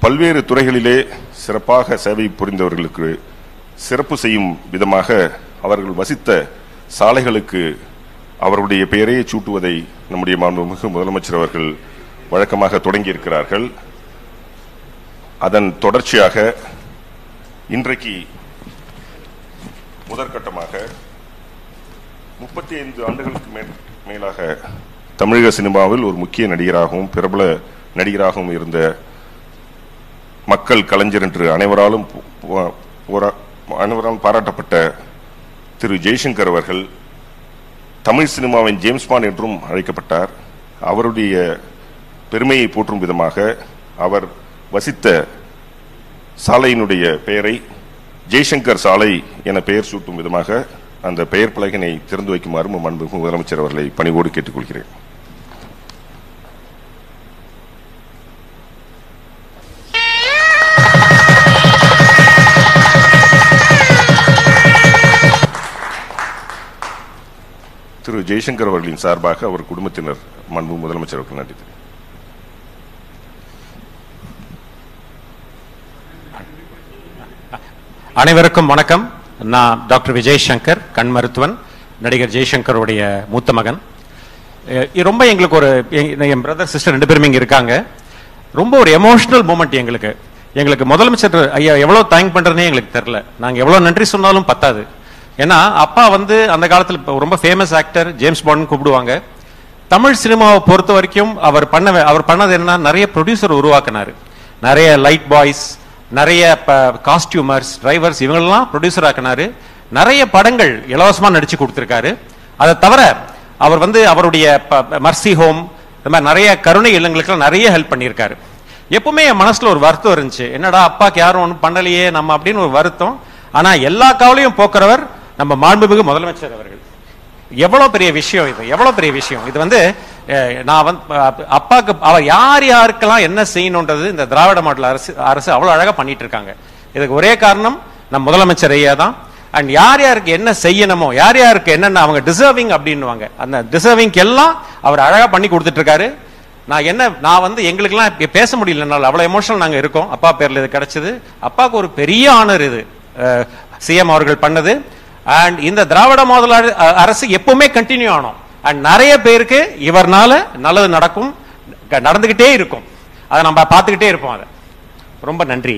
பல்வேறு துறைகளிலே சிறப்பாக சேவை புரிந்தவர்களுக்கு சிறப்பு செய்யும் விதமாக அவர்கள் வசித்த சாலைகளுக்கு அவருடைய பெயரையே சூட்டுவதை நம்முடைய மாண்புமிகு முதலமைச்சர் அவர்கள் வழக்கமாக தொடங்கியிருக்கிறார்கள். அதன் தொடர்ச்சியாக இன்றைக்கு முதற்கட்டமாக 35 ஆண்டுகளுக்கு மேலாக தமிழக சினிமாவில் ஒரு முக்கிய நடிகராகவும் பிரபல நடிகராகவும் இருந்த மக்கள் கலைஞர் என்று அனைவராலும் பாராட்டப்பட்ட திரு ஜெய்சங்கர் அவர்கள் தமிழ் சினிமாவின் ஜேம்ஸ் பாண்ட் என்றும் அழைக்கப்பட்டார். அவருடைய பெருமையை போற்றும் விதமாக அவர் வசித்த சாலையினுடைய பெயரை ஜெய்சங்கர் சாலை என பெயர் சூட்டும் விதமாக அந்த பெயர் பலகையினை திறந்து வைக்குமாறு மாண்புமிகு முதலமைச்சர் அவர்களை பணிவோடு கேட்டுக்கொள்கிறேன். திரு ஜெய்சங்கர் அவர்களின் சார்பாக அவர் குடும்பத்தினர் மாண்புமிகு முதலமைச்சர் அவர்கள் நன்றி. அனைவருக்கும் வணக்கம். நான் டாக்டர் விஜய் சங்கர், கண் மருத்துவன், நடிகர் ஜெய்சங்கருடைய மூத்த மகன். ரொம்ப எங்களுக்கு ஒரு என் பிரதர் சிஸ்டர் 2 பேருமே இங்க இருக்காங்க. ரொம்ப ஒரு எமோஷனல் மூமெண்ட் எங்களுக்கு முதலமைச்சர் ஐயா எவ்வளவு தேங்க் பண்றதுனே எங்களுக்கு தெரியல. நாங்க எவ்வளவு நன்றி சொன்னாலும் பத்தாது. ஏன்னா அப்பா அந்த காலத்தில் ரொம்ப ஃபேமஸ் ஆக்டர், ஜேம்ஸ் பாண்ட் கூப்பிடுவாங்க. தமிழ் சினிமாவை பொறுத்த வரைக்கும் அவர் பண்ணது என்ன, நிறைய ப்ரொடியூசர் உருவாக்கினாரு. நிறைய லைட் பாய்ஸ், நிறைய காஸ்டியூமர்ஸ், டிரைவர்ஸ் இவங்களெல்லாம் ப்ரொடியூசர் ஆக்கினாரு. நிறைய படங்கள் இலவசமா நடிச்சு கொடுத்திருக்காரு. அதை தவிர அவர் அவருடைய மர்சி ஹோம், இந்த மாதிரி நிறைய கருணை இல்லங்களுக்கெல்லாம் நிறைய ஹெல்ப் பண்ணியிருக்காரு. எப்பவுமே என் மனசுல ஒரு வருத்தம் இருந்துச்சு, என்னடா அப்பாக்கு யாரும் ஒன்றும் பண்ணலையே நம்ம அப்படின்னு ஒரு வருத்தம். ஆனா எல்லா கவலையும் போக்குறவர் நம்ம மாண்புமிகு முதலமைச்சர் அவர்கள். எவ்வளவு பெரிய விஷயம் இது, எவ்வளவு பெரிய விஷயம் இது. நான் அப்பாக்கு அவர் யாருக்கெல்லாம் என்ன செய்யணும்ன்றது இந்த திராவிட மாடல் அரசு அவ்வளவு அழகா பண்ணிட்டு இருக்காங்க. இதுக்கு ஒரே காரணம் நம் முதலமைச்சர் ஐயா தான். அண்ட் யாருக்கு என்ன செய்யணுமோ, யாருக்கு என்னென்ன அவங்க டிசர்விங் அப்படின்னுவாங்க, அந்த டிசர்விங் எல்லாம் அவர் அழகா பண்ணி கொடுத்துட்டு இருக்காரு. நான் எங்களுக்கெல்லாம் பேச முடியல, அவ்வளவு எமோஷனல் நாங்க இருக்கோம். அப்பா பேர்ல இது கிடைச்சது. அப்பாவுக்கு ஒரு பெரிய ஆனர் இது சிஎம் அவர்கள் பண்ணது. அண்ட் இந்த திராவிட மாடல் அரசு எப்பவுமே கண்டினியூ ஆனோம். அண்ட் நிறைய பேருக்கு இவர்னால நல்லது நடந்துகிட்டே இருக்கும். அதை நம்ம பார்த்துக்கிட்டே இருப்போம். அதை ரொம்ப நன்றி.